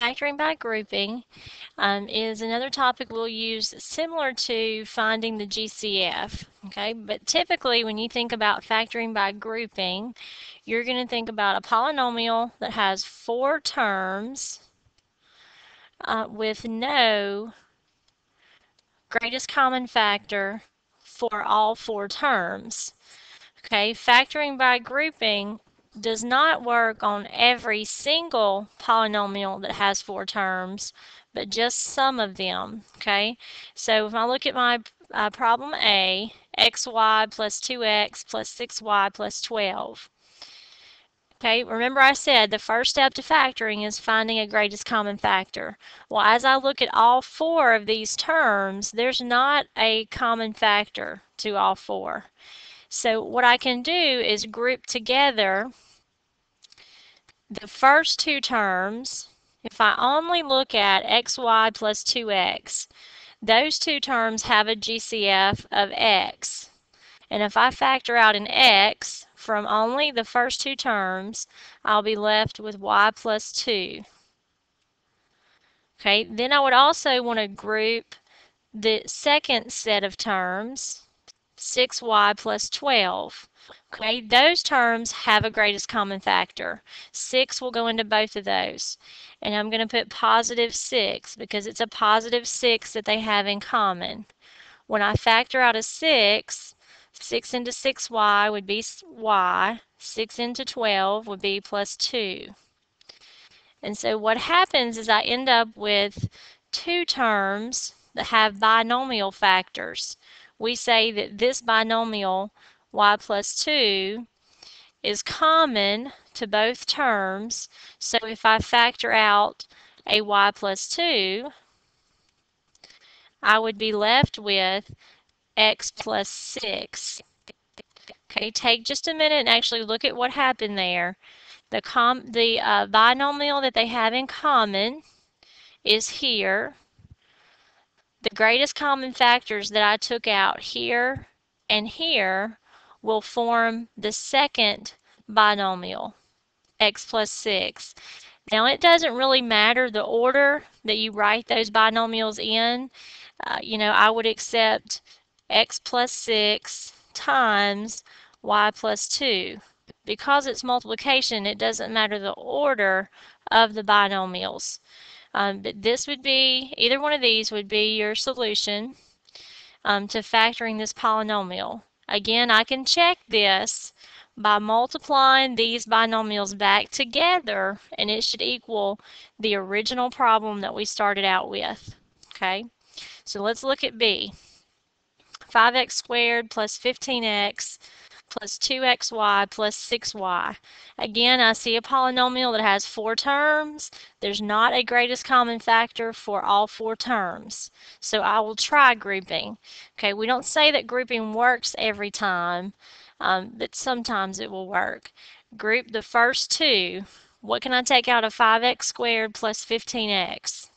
Factoring by grouping is another topic we'll use similar to finding the GCF. Okay, but typically when you think about factoring by grouping, you're going to think about a polynomial that has 4 terms with no greatest common factor for all 4 terms. Okay, factoring by grouping does not work on every single polynomial that has 4 terms, but just some of them. Okay, so if I look at my problem A, xy plus 2x plus 6y plus 12. Okay, remember I said the first step to factoring is finding a greatest common factor. Well, as I look at all 4 of these terms, there's not a common factor to all 4. So what I can do is group together the first 2 terms. If I only look at xy plus 2x, those 2 terms have a GCF of x. And if I factor out an x from only the first 2 terms, I'll be left with y plus 2. Okay, then I would also want to group the second set of terms, 6y plus 12. Okay, those terms have a greatest common factor. 6 will go into both of those. And I'm going to put positive 6 because it's a positive 6 that they have in common. When I factor out a 6, 6 into 6y would be y. 6 into 12 would be plus 2. And so what happens is I end up with 2 terms that have binomial factors. We say that this binomial y plus 2 is common to both terms. So if I factor out a y plus 2, I would be left with x plus 6. Okay, take just a minute and actually look at what happened there. The binomial that they have in common is here. The greatest common factors that I took out here and here will form the second binomial, x plus 6. Now it doesn't really matter the order that you write those binomials in. I would accept x plus 6 times y plus 2. Because it's multiplication, it doesn't matter the order of the binomials. But this would be, either one of these would be your solution to factoring this polynomial. Again, I can check this by multiplying these binomials back together, and it should equal the original problem that we started out with. Okay, so let's look at B. 5x squared plus 15x plus 2xy plus 6y. Again, I see a polynomial that has 4 terms. There's not a greatest common factor for all 4 terms. So I will try grouping. Okay, we don't say that grouping works every time, but sometimes it will work. Group the first 2. What can I take out of 5x squared plus 15x?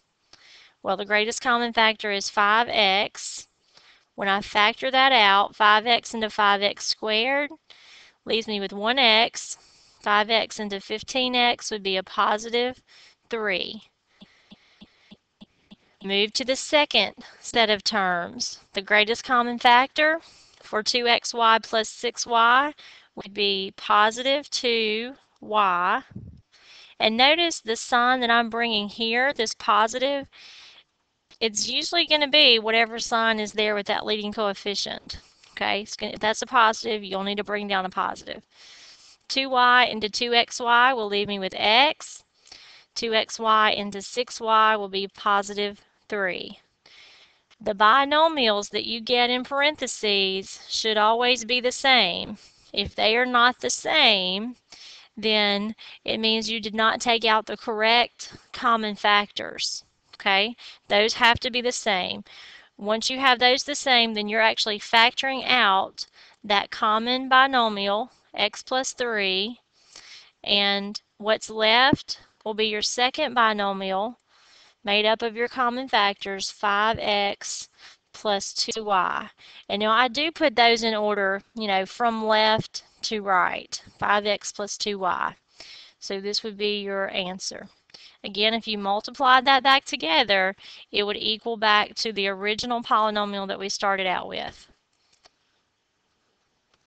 Well, the greatest common factor is 5x. When I factor that out, 5x into 5x squared leaves me with 1x. 5x into 15x would be a positive 3. Move to the second set of terms. The greatest common factor for 2xy plus 6y would be positive 2y. And notice the sign that I'm bringing here, this positive, it's usually going to be whatever sign is there with that leading coefficient. Okay, if that's a positive, you'll need to bring down a positive. 2y into 2xy will leave me with x. 2xy into 6y will be positive 3. The binomials that you get in parentheses should always be the same. If they are not the same, then it means you did not take out the correct common factors. Okay, those have to be the same. Once you have those the same, then you're actually factoring out that common binomial, x plus 3, and what's left will be your second binomial made up of your common factors, 5x plus 2y. And now I do put those in order, from left to right, 5x plus 2y. So this would be your answer. Again, if you multiplied that back together, it would equal back to the original polynomial that we started out with.